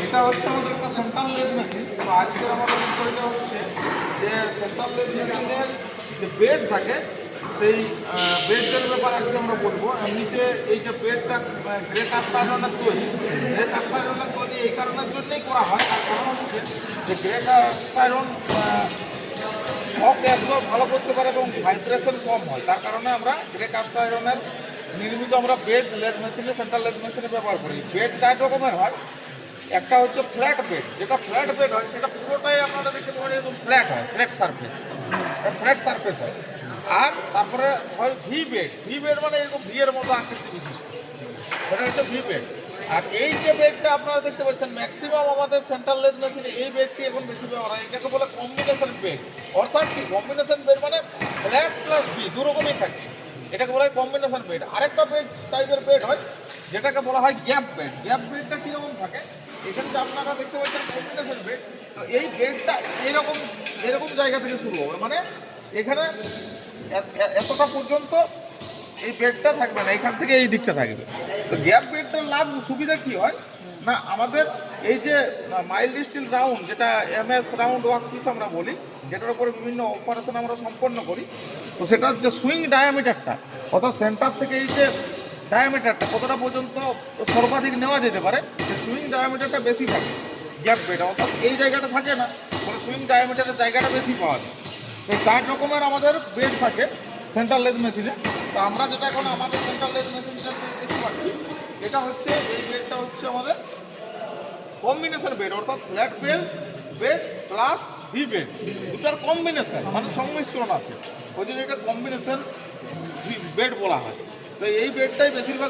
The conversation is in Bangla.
এটা হচ্ছে আমাদের একটা সেন্ট্রাল লেদ মেশিন। তো আজকের আমাদের বিষয়টা হচ্ছে যে সেন্ট্রাল লেদ মেশিনের যে বেড থাকে সেই বেডটার ব্যাপারে আজকে আমরা বলবো। এমনিতে এই যে বেডটা গ্রে কাস্ট আয়রনের তৈরি, গ্রে কাস্ট আয়রনের তৈরি এই কারণের জন্যই করা হয়। তার কারণ হচ্ছে যে গ্রে কাস্ট আয়রন শক একদম ভালো করতে পারে এবং ভাইব্রেশন কম হয়। তার কারণে আমরা গ্রে কাস্ট আয়রনের নির্মিত আমরা বেড লেদ মেশিনে সেন্ট্রাল লেদ মেশিনে ব্যবহার করি। বেড 4 রকমের হয়। একটা হচ্ছে ফ্ল্যাট বেড, যেটা ফ্ল্যাট বেড হয় সেটা পুরোটাই আপনারা দেখতে পাবেন এরকম ফ্ল্যাট হয়, ফ্ল্যাট সারফেস হয়। আর তারপরে হয় ভি বেড, ভি বেড মানে এরকম ভি এর মতো আকৃতি বিশিষ্ট, সেটা হচ্ছে ভি বেড। আর এই যে বেডটা আপনারা দেখতে পাচ্ছেন ম্যাক্সিমাম আমাদের সেন্ট্রাল লেদ মেশিনে এই বেডটি এখন বেশি ব্যবহার হয়। এটাকে বলে কম্বিনেশন বেড। অর্থাৎ কি কম্বিনেশন বেড মানে ফ্ল্যাট প্লাস ভি দু রকমই থাকে, এটাকে বলা হয় কম্বিনেশন বেড। আরেকটা বেড টাইপের বেড হয় যেটাকে বলা হয় গ্যাপ বেড। গ্যাপ বেডটা কীরকম থাকে, এখানে যে আপনারা দেখতে পাচ্ছেন কম্বিনেশন বেড, তো এই বেডটা এরকম এরকম জায়গা থেকে শুরু হবে, মানে এখানে এতটা পর্যন্ত এই বেডটা থাকবে না, এখান থেকে এই দিকটা থাকবে। তো গ্যাপ বেডটার লাভ সুবিধা কি হয় না, আমাদের এই যে মাইল্ড স্টিল রাউন্ড, যেটা MS রাউন্ড ওয়ার্ক পিস আমরা বলি, যেটার উপরে বিভিন্ন অপারেশন আমরা সম্পন্ন করি, তো সেটার যে সুইং ডায়ামিটারটা অর্থাৎ সেন্টার থেকে এই যে ডায়ামিটারটা কতটা পর্যন্ত সর্বাধিক নেওয়া যেতে পারে, সেই সুইং ডায়ামিটারটা বেশি থাকে গ্যাপ বেড। অর্থাৎ এই জায়গাটা থাকে না, মানে সুইং ডায়ামিটারের জায়গাটা বেশি পাওয়া যায়। তো 4 রকমের আমাদের বেড থাকে সেন্ট্রাল লেদ মেশিনে। তো আমরা যেটা এখন আমাদের সেন্ট্রাল লেদ মেশিনটা দেখতে পাচ্ছি, এটা হচ্ছে এই বেডটা হচ্ছে আমাদের কম্বিনেশন বেড, অর্থাৎ flat bed plus V bed, দুটার কম্বিনেশন মানে সংমিশ্রণ আছে, ওই জন্য এটা কম্বিনেশন বেড বলা হয়। তো এই বেডটাই বেশিরভাগ